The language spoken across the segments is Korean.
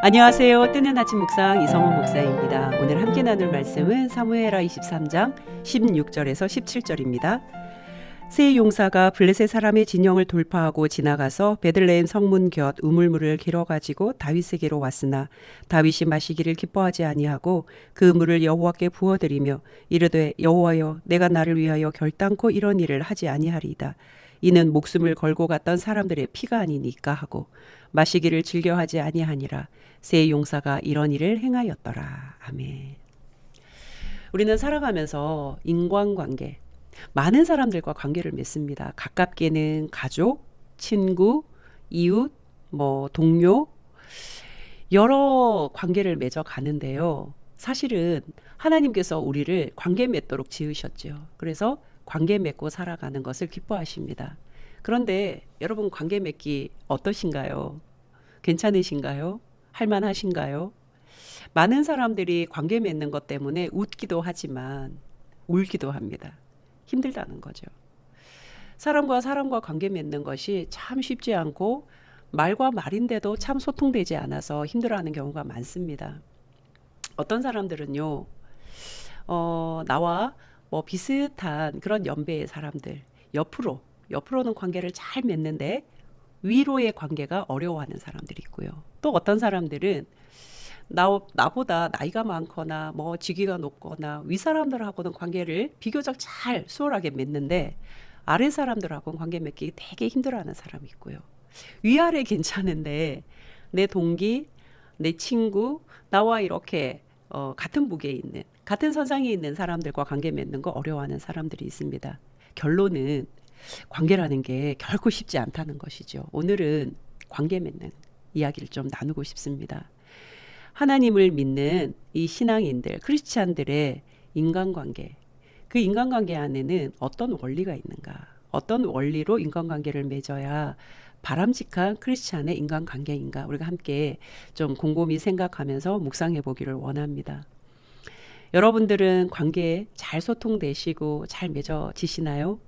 안녕하세요. 뜨는 아침 묵상 이성원 목사입니다. 오늘 함께 나눌 말씀은 사무엘하 23장 16절에서 17절입니다. 세 용사가 블레셋 사람의 진영을 돌파하고 지나가서 베들레헴 성문 곁 우물물을 길어가지고 다윗에게로 왔으나 다윗이 마시기를 기뻐하지 아니하고 그 물을 여호와께 부어드리며 이르되 여호와여 내가 나를 위하여 결단코 이런 일을 하지 아니하리이다. 이는 목숨을 걸고 갔던 사람들의 피가 아니니까 하고 마시기를 즐겨하지 아니하니라. 세 용사가 이런 일을 행하였더라. 아멘. 우리는 살아가면서 인간관계, 많은 사람들과 관계를 맺습니다. 가깝게는 가족, 친구, 이웃, 동료, 여러 관계를 맺어 가는데요. 사실은 하나님께서 우리를 관계 맺도록 지으셨죠. 그래서 관계 맺고 살아가는 것을 기뻐하십니다. 그런데 여러분 관계 맺기 어떠신가요? 괜찮으신가요? 할만하신가요? 많은 사람들이 관계 맺는 것 때문에 웃기도 하지만 울기도 합니다. 힘들다는 거죠. 사람과 사람과 관계 맺는 것이 참 쉽지 않고 말과 말인데도 참 소통되지 않아서 힘들어하는 경우가 많습니다. 어떤 사람들은요, 나와 비슷한 그런 연배의 사람들, 옆으로는 관계를 잘 맺는데 위로의 관계가 어려워하는 사람들이 있고요. 또 어떤 사람들은 나보다 나이가 많거나 직위가 높거나 위 사람들하고는 관계를 비교적 잘 수월하게 맺는데 아래 사람들하고는 관계 맺기 되게 힘들어하는 사람이 있고요. 위아래 괜찮은데 내 동기, 내 친구, 나와 이렇게 같은 무게에 있는, 같은 선상에 있는 사람들과 관계 맺는 거 어려워하는 사람들이 있습니다. 결론은 관계라는 게 결코 쉽지 않다는 것이죠. 오늘은 관계 맺는 이야기를 좀 나누고 싶습니다. 하나님을 믿는 이 신앙인들, 크리스찬들의 인간관계, 그 인간관계 안에는 어떤 원리가 있는가? 어떤 원리로 인간관계를 맺어야 바람직한 크리스찬의 인간관계인가? 우리가 함께 좀 곰곰이 생각하면서 묵상해 보기를 원합니다. 여러분들은 관계에 잘 소통되시고 잘 맺어지시나요?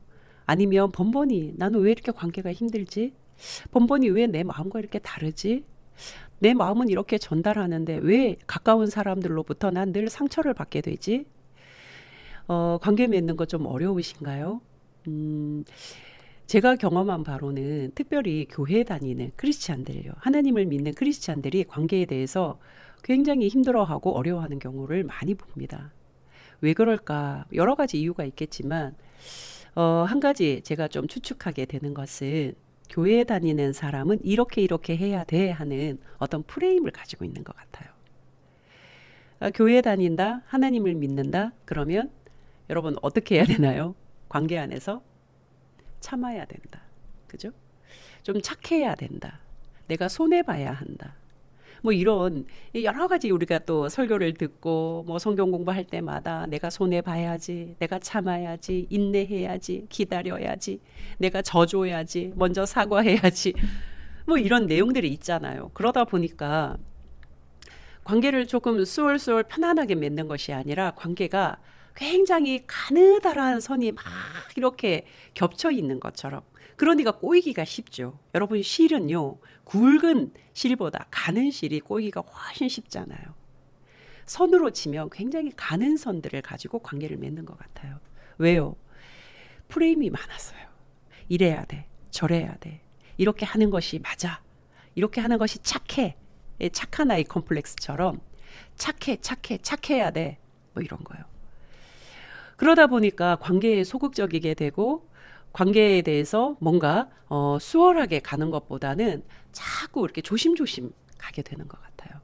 아니면 번번이 나는 왜 이렇게 관계가 힘들지? 번번이 왜 내 마음과 이렇게 다르지? 내 마음은 이렇게 전달하는데 왜 가까운 사람들로부터 난 늘 상처를 받게 되지? 관계 맺는 거 좀 어려우신가요? 제가 경험한 바로는 특별히 교회 다니는 크리스찬들이요. 하나님을 믿는 크리스찬들이 관계에 대해서 굉장히 힘들어하고 어려워하는 경우를 많이 봅니다. 왜 그럴까? 여러 가지 이유가 있겠지만 한 가지 제가 좀 추측하게 되는 것은 교회에 다니는 사람은 이렇게 해야 돼 하는 어떤 프레임을 가지고 있는 것 같아요. 교회에 다닌다, 하나님을 믿는다, 그러면 여러분 어떻게 해야 되나요? 관계 안에서 참아야 된다. 그죠? 좀 착해야 된다. 내가 손해봐야 한다. 이런 여러 가지 우리가 또 설교를 듣고 성경 공부할 때마다 내가 손해봐야지, 내가 참아야지, 인내해야지, 기다려야지, 내가 져줘야지, 먼저 사과해야지, 이런 내용들이 있잖아요. 그러다 보니까 관계를 조금 쏠쏠 편안하게 맺는 것이 아니라 관계가 굉장히 가느다란 선이 막 이렇게 겹쳐 있는 것처럼, 그러니까 꼬이기가 쉽죠. 여러분 실은요, 굵은 실보다 가는 실이 꼬이기가 훨씬 쉽잖아요. 선으로 치면 굉장히 가는 선들을 가지고 관계를 맺는 것 같아요. 왜요? 프레임이 많았어요. 이래야 돼, 저래야 돼, 이렇게 하는 것이 맞아, 이렇게 하는 것이 착해, 착한 아이 컴플렉스처럼 착해야 돼, 이런 거요. 그러다 보니까 관계에 소극적이게 되고 관계에 대해서 뭔가 수월하게 가는 것보다는 자꾸 이렇게 조심조심 가게 되는 것 같아요.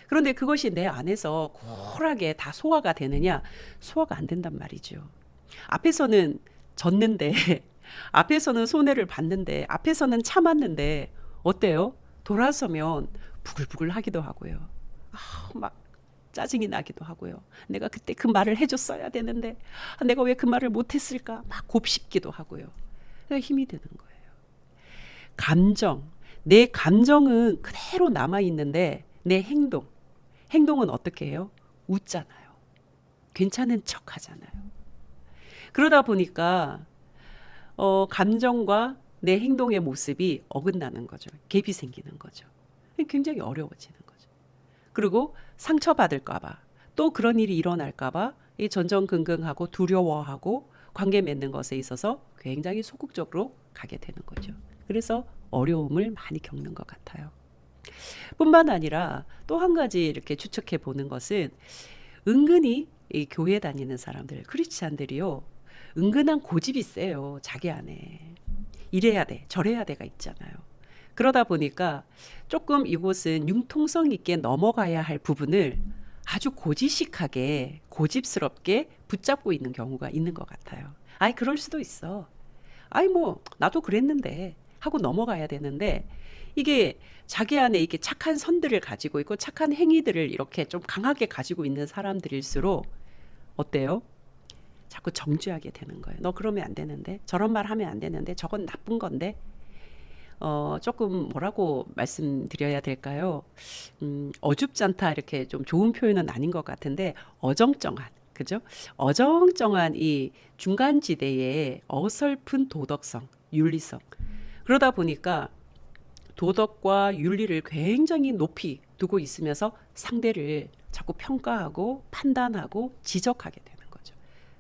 그런데 그것이 내 안에서 쿨하게 다 소화가 되느냐? 소화가 안 된단 말이죠. 앞에서는 졌는데 앞에서는 손해를 봤는데 앞에서는 참았는데 어때요? 돌아서면 부글부글 하기도 하고요. 막 짜증이 나기도 하고요. 내가 그때 그 말을 해줬어야 되는데 내가 왜 그 말을 못했을까? 막 곱씹기도 하고요. 힘이 드는 거예요. 내 감정은 그대로 남아있는데 내 행동은 어떻게 해요? 웃잖아요. 괜찮은 척 하잖아요. 그러다 보니까 감정과 내 행동의 모습이 어긋나는 거죠. 갭이 생기는 거죠. 굉장히 어려워지는 거죠. 그리고 상처받을까 봐, 또 그런 일이 일어날까 봐 이 전전긍긍하고 두려워하고 관계 맺는 것에 있어서 굉장히 소극적으로 가게 되는 거죠. 그래서 어려움을 많이 겪는 것 같아요. 뿐만 아니라 또 한 가지 이렇게 추측해 보는 것은 은근히 이 교회 다니는 사람들, 크리스찬들이요. 은근한 고집이 세요. 자기 안에. 이래야 돼, 저래야 돼가 있잖아요. 그러다 보니까 조금 이곳은 융통성 있게 넘어가야 할 부분을 아주 고지식하게, 고집스럽게 붙잡고 있는 경우가 있는 것 같아요. 아이, 그럴 수도 있어. 아이, 뭐, 나도 그랬는데 하고 넘어가야 되는데 이게 자기 안에 이렇게 착한 선들을 가지고 있고 착한 행위들을 이렇게 좀 강하게 가지고 있는 사람들일수록 어때요? 자꾸 정죄하게 되는 거예요. 너 그러면 안 되는데, 저런 말 하면 안 되는데, 저건 나쁜 건데. 조금 뭐라고 말씀드려야 될까요? 어줍잖다 이렇게 좀 좋은 표현은 아닌 것 같은데 어정쩡한, 그죠? 어정쩡한 이 중간지대의 어설픈 도덕성, 윤리성. 그러다 보니까 도덕과 윤리를 굉장히 높이 두고 있으면서 상대를 자꾸 평가하고 판단하고 지적하게 되는 거죠.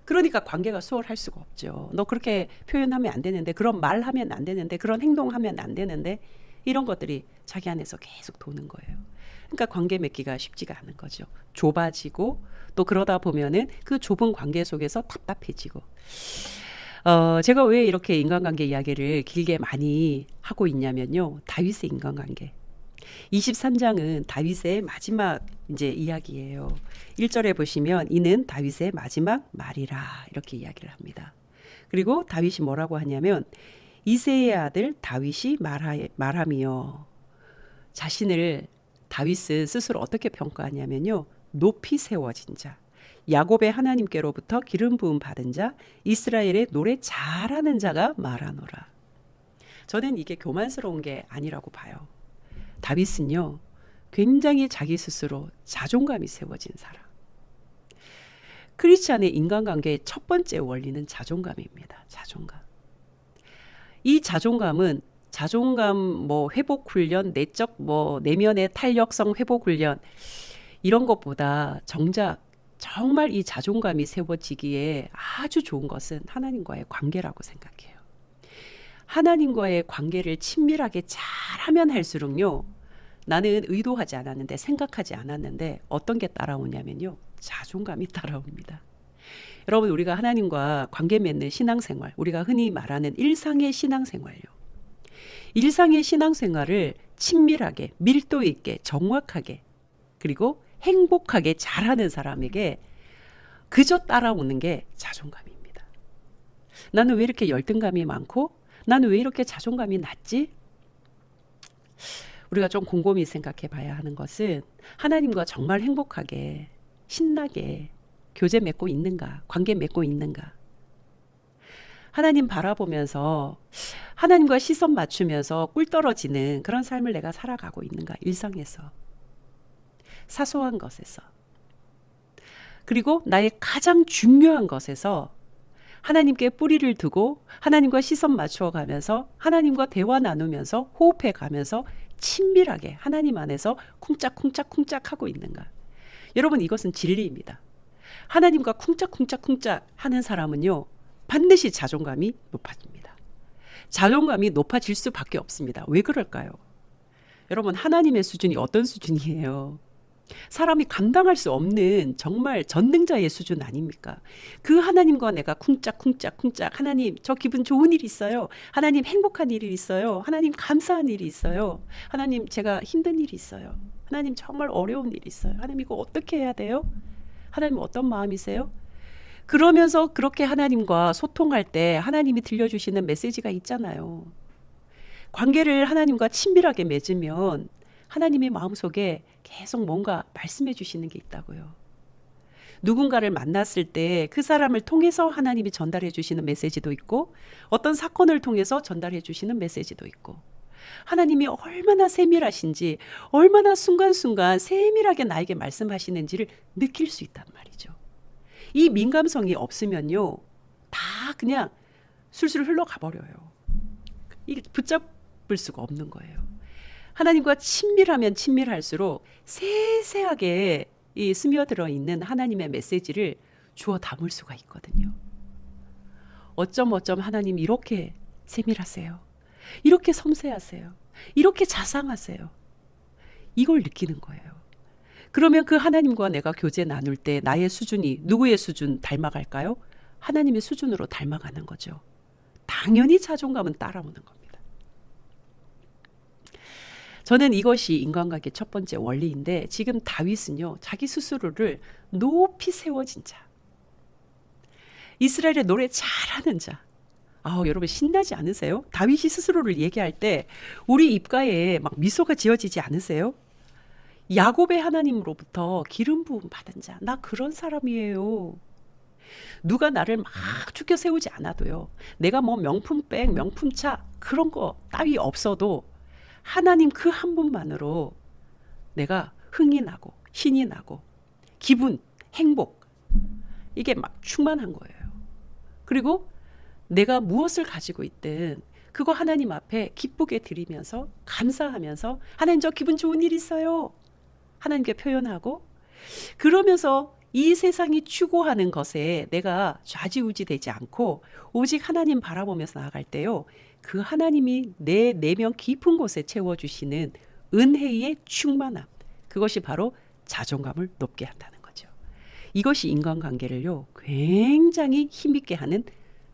그러니까 관계가 수월할 수가 없죠. 너 그렇게 표현하면 안 되는데, 그런 말 하면 안 되는데, 그런 행동하면 안 되는데, 이런 것들이 자기 안에서 계속 도는 거예요. 그러니까 관계 맺기가 쉽지가 않은 거죠. 좁아지고 또 그러다 보면은 그 좁은 관계 속에서 답답해지고. 제가 왜 이렇게 인간관계 이야기를 길게 많이 하고 있냐면요. 다윗의 인간관계. 23장은 다윗의 마지막 이제 이야기예요. 1절에 보시면 이는 다윗의 마지막 말이라 이렇게 이야기를 합니다. 그리고 다윗이 뭐라고 하냐면 이새의 아들 다윗이 말하며, 자신을 다윗은 스스로 어떻게 평가하냐면요. 높이 세워진 자, 야곱의 하나님께로부터 기름 부음 받은 자, 이스라엘의 노래 잘하는 자가 말하노라. 저는 이게 교만스러운 게 아니라고 봐요. 다윗은요, 굉장히 자기 스스로 자존감이 세워진 사람. 크리스찬의 인간관계의 첫 번째 원리는 자존감입니다. 자존감. 이 자존감은 자존감 뭐 회복 훈련, 내적 뭐 내면의 탄력성 회복 훈련 이런 것보다 정작 정말 이 자존감이 세워지기에 아주 좋은 것은 하나님과의 관계라고 생각해요. 하나님과의 관계를 친밀하게 잘하면 할수록요. 나는 의도하지 않았는데, 생각하지 않았는데 어떤 게 따라오냐면요. 자존감이 따라옵니다. 여러분, 우리가 하나님과 관계 맺는 신앙생활, 우리가 흔히 말하는 일상의 신앙생활요. 일상의 신앙생활을 친밀하게, 밀도 있게, 정확하게, 그리고 행복하게 잘하는 사람에게 그저 따라오는 게 자존감입니다. 나는 왜 이렇게 열등감이 많고 나는 왜 이렇게 자존감이 낮지? 우리가 좀 곰곰이 생각해 봐야 하는 것은 하나님과 정말 행복하게 신나게 교제 맺고 있는가, 관계 맺고 있는가. 하나님 바라보면서 하나님과 시선 맞추면서 꿀 떨어지는 그런 삶을 내가 살아가고 있는가, 일상에서. 사소한 것에서. 그리고 나의 가장 중요한 것에서 하나님께 뿌리를 두고 하나님과 시선 맞추어 가면서 하나님과 대화 나누면서 호흡해 가면서 친밀하게 하나님 안에서 쿵짝쿵짝쿵짝 하고 있는가. 여러분, 이것은 진리입니다. 하나님과 쿵짝쿵짝쿵짝 하는 사람은요, 반드시 자존감이 높아집니다. 자존감이 높아질 수밖에 없습니다. 왜 그럴까요? 여러분, 하나님의 수준이 어떤 수준이에요? 사람이 감당할 수 없는 정말 전능자의 수준 아닙니까? 그 하나님과 내가 쿵짝쿵짝쿵짝, 하나님 저 기분 좋은 일이 있어요. 하나님 행복한 일이 있어요. 하나님 감사한 일이 있어요. 하나님 제가 힘든 일이 있어요. 하나님 정말 어려운 일이 있어요. 하나님 이거 어떻게 해야 돼요? 하나님 어떤 마음이세요? 그러면서 그렇게 하나님과 소통할 때 하나님이 들려주시는 메시지가 있잖아요. 관계를 하나님과 친밀하게 맺으면 하나님의 마음속에 계속 뭔가 말씀해 주시는 게 있다고요. 누군가를 만났을 때 그 사람을 통해서 하나님이 전달해 주시는 메시지도 있고, 어떤 사건을 통해서 전달해 주시는 메시지도 있고, 하나님이 얼마나 세밀하신지, 얼마나 순간순간 세밀하게 나에게 말씀하시는지를 느낄 수 있단 말이죠. 이 민감성이 없으면요, 다 그냥 술술 흘러가 버려요. 이게 붙잡을 수가 없는 거예요. 하나님과 친밀하면 친밀할수록 세세하게 이 스며들어 있는 하나님의 메시지를 주워 담을 수가 있거든요. 어쩜 하나님 이렇게 세밀하세요. 이렇게 섬세하세요. 이렇게 자상하세요. 이걸 느끼는 거예요. 그러면 그 하나님과 내가 교제 나눌 때 나의 수준이 누구의 수준 닮아갈까요? 하나님의 수준으로 닮아가는 거죠. 당연히 자존감은 따라오는 겁니다. 저는 이것이 인간관계 첫 번째 원리인데, 지금 다윗은요, 자기 스스로를 높이 세워진 자, 이스라엘의 노래 잘하는 자. 여러분 신나지 않으세요? 다윗이 스스로를 얘기할 때 우리 입가에 막 미소가 지어지지 않으세요? 야곱의 하나님으로부터 기름 부음 받은 자, 나 그런 사람이에요. 누가 나를 막 죽여 세우지 않아도요, 내가 뭐 명품백, 명품차 그런 거 따위 없어도 하나님 그 한 분만으로 내가 흥이 나고 신이 나고 기분, 행복, 이게 막 충만한 거예요. 그리고 내가 무엇을 가지고 있든 그거 하나님 앞에 기쁘게 드리면서 감사하면서, 하나님 저 기분 좋은 일 있어요, 하나님께 표현하고, 그러면서 이 세상이 추구하는 것에 내가 좌지우지 되지 않고 오직 하나님 바라보면서 나아갈 때요, 그 하나님이 내 내면 깊은 곳에 채워주시는 은혜의 충만함, 그것이 바로 자존감을 높게 한다는 거죠. 이것이 인간관계를요 굉장히 힘있게 하는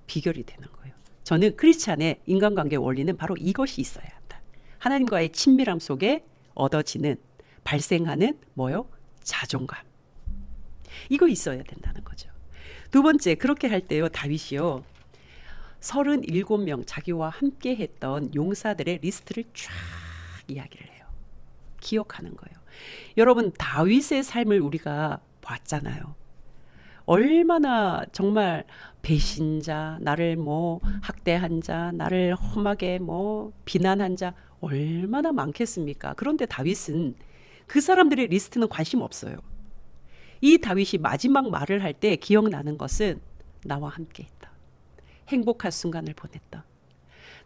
비결이 되는 거예요. 저는 크리스찬의 인간관계 원리는 바로 이것이 있어야 한다. 하나님과의 친밀함 속에 얻어지는, 발생하는 뭐요? 자존감. 이거 있어야 된다는 거죠. 두 번째, 그렇게 할 때요, 다윗이요 37명 자기와 함께 했던 용사들의 리스트를 쫙 이야기를 해요. 기억하는 거예요. 여러분, 다윗의 삶을 우리가 봤잖아요. 얼마나 정말 배신자, 나를 뭐 학대한 자, 나를 험하게 뭐 비난한 자 얼마나 많겠습니까? 그런데 다윗은 그 사람들의 리스트는 관심 없어요. 이 다윗이 마지막 말을 할 때 기억나는 것은 나와 함께 했다, 행복한 순간을 보냈다,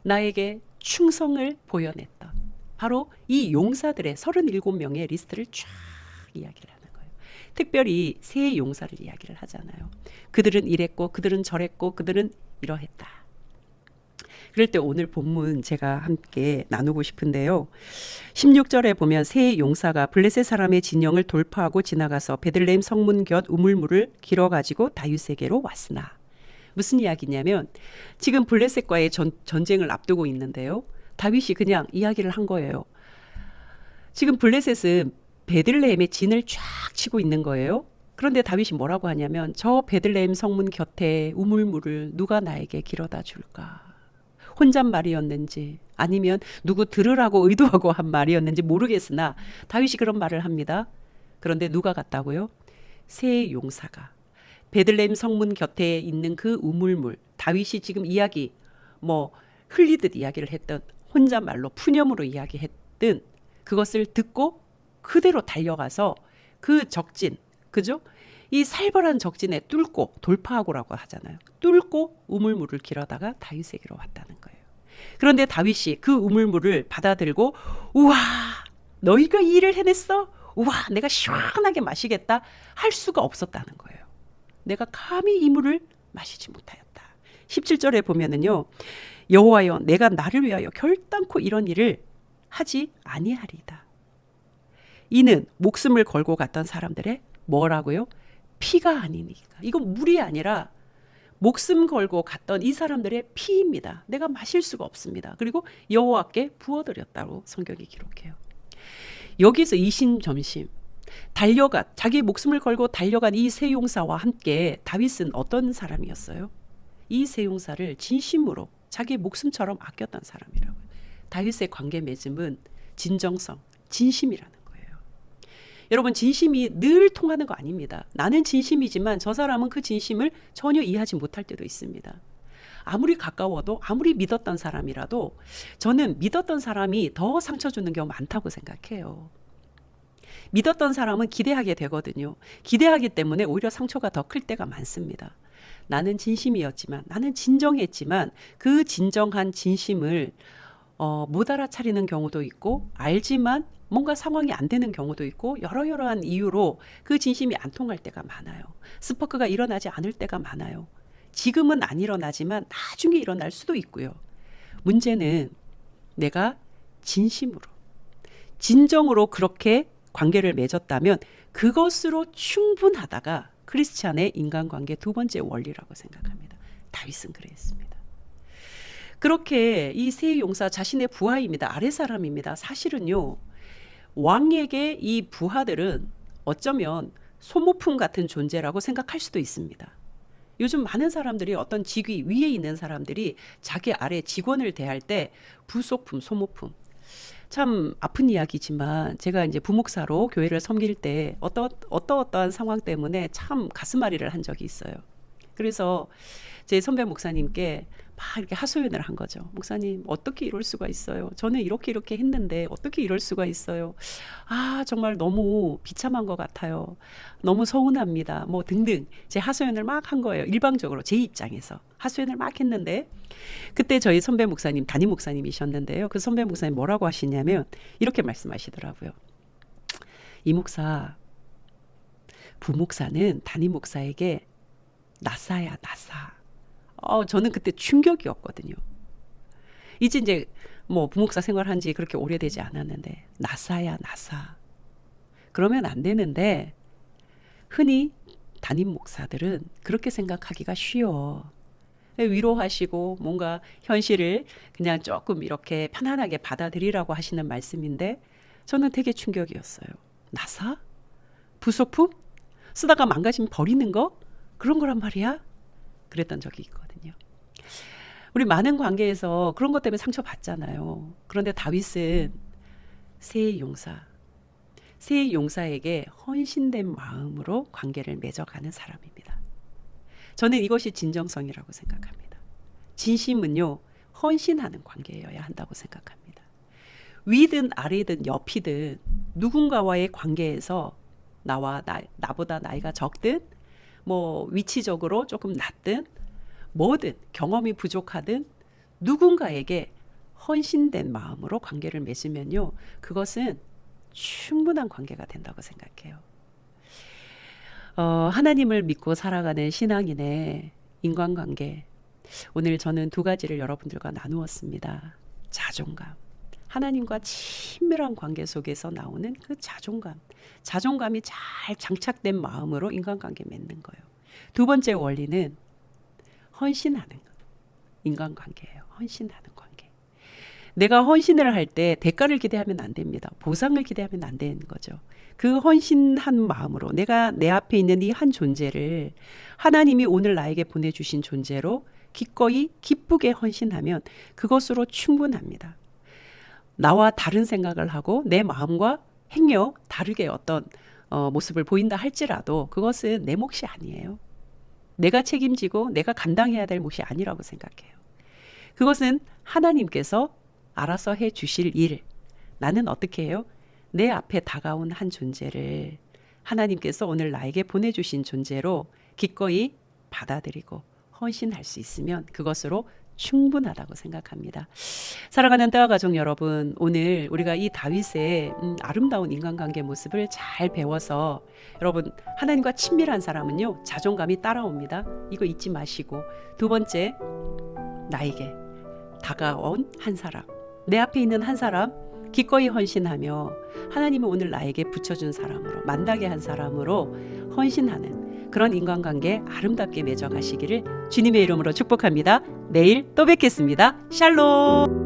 나에게 충성을 보여냈다, 바로 이 용사들의 37명의 리스트를 쫙 이야기를 하는 거예요. 특별히 세 용사를 이야기를 하잖아요. 그들은 이랬고 그들은 저랬고 그들은 이러했다. 그럴 때 오늘 본문 제가 함께 나누고 싶은데요. 16절에 보면 세 용사가 블레셋 사람의 진영을 돌파하고 지나가서 베들레헴 성문 곁 우물물을 길어가지고 다윗에게로 왔으나, 무슨 이야기냐면 지금 블레셋과의 전쟁을 앞두고 있는데요, 다윗이 그냥 이야기를 한 거예요. 지금 블레셋은 베들레헴의 진을 쫙 치고 있는 거예요. 그런데 다윗이 뭐라고 하냐면, 저 베들레헴 성문 곁에 우물물을 누가 나에게 길어다 줄까? 혼잣말이었는지 아니면 누구 들으라고 의도하고 한 말이었는지 모르겠으나 다윗이 그런 말을 합니다. 그런데 누가 갔다고요? 세 용사가 베들레헴 성문 곁에 있는 그 우물물, 다윗이 지금 이야기 뭐 흘리듯 이야기를 했던, 혼잣말로 푸념으로 이야기했던 그것을 듣고 그대로 달려가서 그 적진, 그죠? 이 살벌한 적진에 뚫고, 돌파하고라고 하잖아요. 뚫고 우물물을 길어다가 다윗에게로 왔다는 거예요. 그런데 다윗이 그 우물물을 받아들고, 우와, 너희가 이 일을 해냈어? 우와, 내가 시원하게 마시겠다 할 수가 없었다는 거예요. 내가 감히 이 물을 마시지 못하였다. 17절에 보면은요, 여호와여, 내가 나를 위하여 결단코 이런 일을 하지 아니하리이다. 이는 목숨을 걸고 갔던 사람들의 뭐라고요? 피가 아니니까. 이건 물이 아니라 목숨 걸고 갔던 이 사람들의 피입니다. 내가 마실 수가 없습니다. 그리고 여호와께 부어드렸다고 성경이 기록해요. 여기서 이심점심 자기 목숨을 걸고 달려간 이 세 용사와 함께 다윗은 어떤 사람이었어요? 이 세 용사를 진심으로 자기 목숨처럼 아꼈던 사람이라고요. 다윗의 관계 맺음은 진정성, 진심이라는 거예요. 여러분, 진심이 늘 통하는 거 아닙니다. 나는 진심이지만 저 사람은 그 진심을 전혀 이해하지 못할 때도 있습니다. 아무리 가까워도, 아무리 믿었던 사람이라도 저는 믿었던 사람이 더 상처 주는 경우 많다고 생각해요. 믿었던 사람은 기대하게 되거든요. 기대하기 때문에 오히려 상처가 더 클 때가 많습니다. 나는 진심이었지만, 나는 진정했지만 그 진정한 진심을 못 알아차리는 경우도 있고 알지만 뭔가 상황이 안 되는 경우도 있고 여러여러한 이유로 그 진심이 안 통할 때가 많아요. 스파크가 일어나지 않을 때가 많아요. 지금은 안 일어나지만 나중에 일어날 수도 있고요. 문제는 내가 진심으로, 진정으로 그렇게 관계를 맺었다면 그것으로 충분하다가 크리스찬의 인간관계 두 번째 원리라고 생각합니다. 다윗은 그랬습니다. 그렇게 이 세 용사 자신의 부하입니다. 아랫사람입니다. 사실은요, 왕에게 이 부하들은 어쩌면 소모품 같은 존재라고 생각할 수도 있습니다. 요즘 많은 사람들이 어떤 직위 위에 있는 사람들이 자기 아래 직원을 대할 때 부속품, 소모품. 참 아픈 이야기지만 제가 이제 부목사로 교회를 섬길 때 어떠한 상황 때문에 참 가슴앓이를 한 적이 있어요. 그래서 제 선배 목사님께 막 이렇게 하소연을 한 거죠. 목사님, 어떻게 이럴 수가 있어요? 저는 이렇게 했는데 어떻게 이럴 수가 있어요? 아, 정말 너무 비참한 것 같아요. 너무 서운합니다. 뭐 등등 제 하소연을 막 한 거예요. 일방적으로 제 입장에서 하소연을 막 했는데 그때 저희 선배 목사님, 담임 목사님이셨는데요. 그 선배 목사님 뭐라고 하시냐면 이렇게 말씀하시더라고요. 이 목사, 부목사는 담임 목사에게 나사야, 나사. 저는 그때 충격이었거든요. 이제 뭐 부목사 생활한 지 그렇게 오래되지 않았는데 나사야, 나사. 그러면 안 되는데 흔히 담임 목사들은 그렇게 생각하기가 쉬워. 위로하시고 뭔가 현실을 그냥 조금 이렇게 편안하게 받아들이라고 하시는 말씀인데 저는 되게 충격이었어요. 나사? 부속품? 쓰다가 망가지면 버리는 거? 그런 거란 말이야? 그랬던 적이 있거든요. 우리 많은 관계에서 그런 것 때문에 상처받잖아요. 그런데 다윗은 세 용사에게 헌신된 마음으로 관계를 맺어가는 사람입니다. 저는 이것이 진정성이라고 생각합니다. 진심은요, 헌신하는 관계여야 한다고 생각합니다. 위든 아래든 옆이든 누군가와의 관계에서 나보다 나이가 적든 뭐 위치적으로 조금 낮든 뭐든 경험이 부족하든 누군가에게 헌신된 마음으로 관계를 맺으면요, 그것은 충분한 관계가 된다고 생각해요. 하나님을 믿고 살아가는 신앙인의 인간관계, 오늘 저는 두 가지를 여러분들과 나누었습니다. 자존감, 하나님과 친밀한 관계 속에서 나오는 그 자존감이 잘 장착된 마음으로 인간관계 맺는 거예요. 두 번째 원리는 헌신하는 것, 인간관계예요. 헌신하는 관계. 내가 헌신을 할 때 대가를 기대하면 안 됩니다. 보상을 기대하면 안 되는 거죠. 그 헌신한 마음으로 내가 내 앞에 있는 이 한 존재를 하나님이 오늘 나에게 보내주신 존재로 기꺼이 기쁘게 헌신하면 그것으로 충분합니다. 나와 다른 생각을 하고 내 마음과 행력 다르게 어떤 모습을 보인다 할지라도 그것은 내 몫이 아니에요. 내가 책임지고 내가 감당해야 될 몫이 아니라고 생각해요. 그것은 하나님께서 알아서 해 주실 일. 나는 어떻게 해요? 내 앞에 다가온 한 존재를 하나님께서 오늘 나에게 보내주신 존재로 기꺼이 받아들이고 헌신할 수 있으면 그것으로 충분하다고 생각합니다. 사랑하는 따와 가족 여러분, 오늘 우리가 이 다윗의 아름다운 인간관계 모습을 잘 배워서 여러분, 하나님과 친밀한 사람은요, 자존감이 따라옵니다. 이거 잊지 마시고, 두 번째, 나에게 다가온 한 사람, 내 앞에 있는 한 사람 기꺼이 헌신하며 하나님은 오늘 나에게 붙여준 사람으로, 만나게 한 사람으로 헌신하는 그런 인간관계 아름답게 맺어가시기를 주님의 이름으로 축복합니다. 내일 또 뵙겠습니다. 샬롬.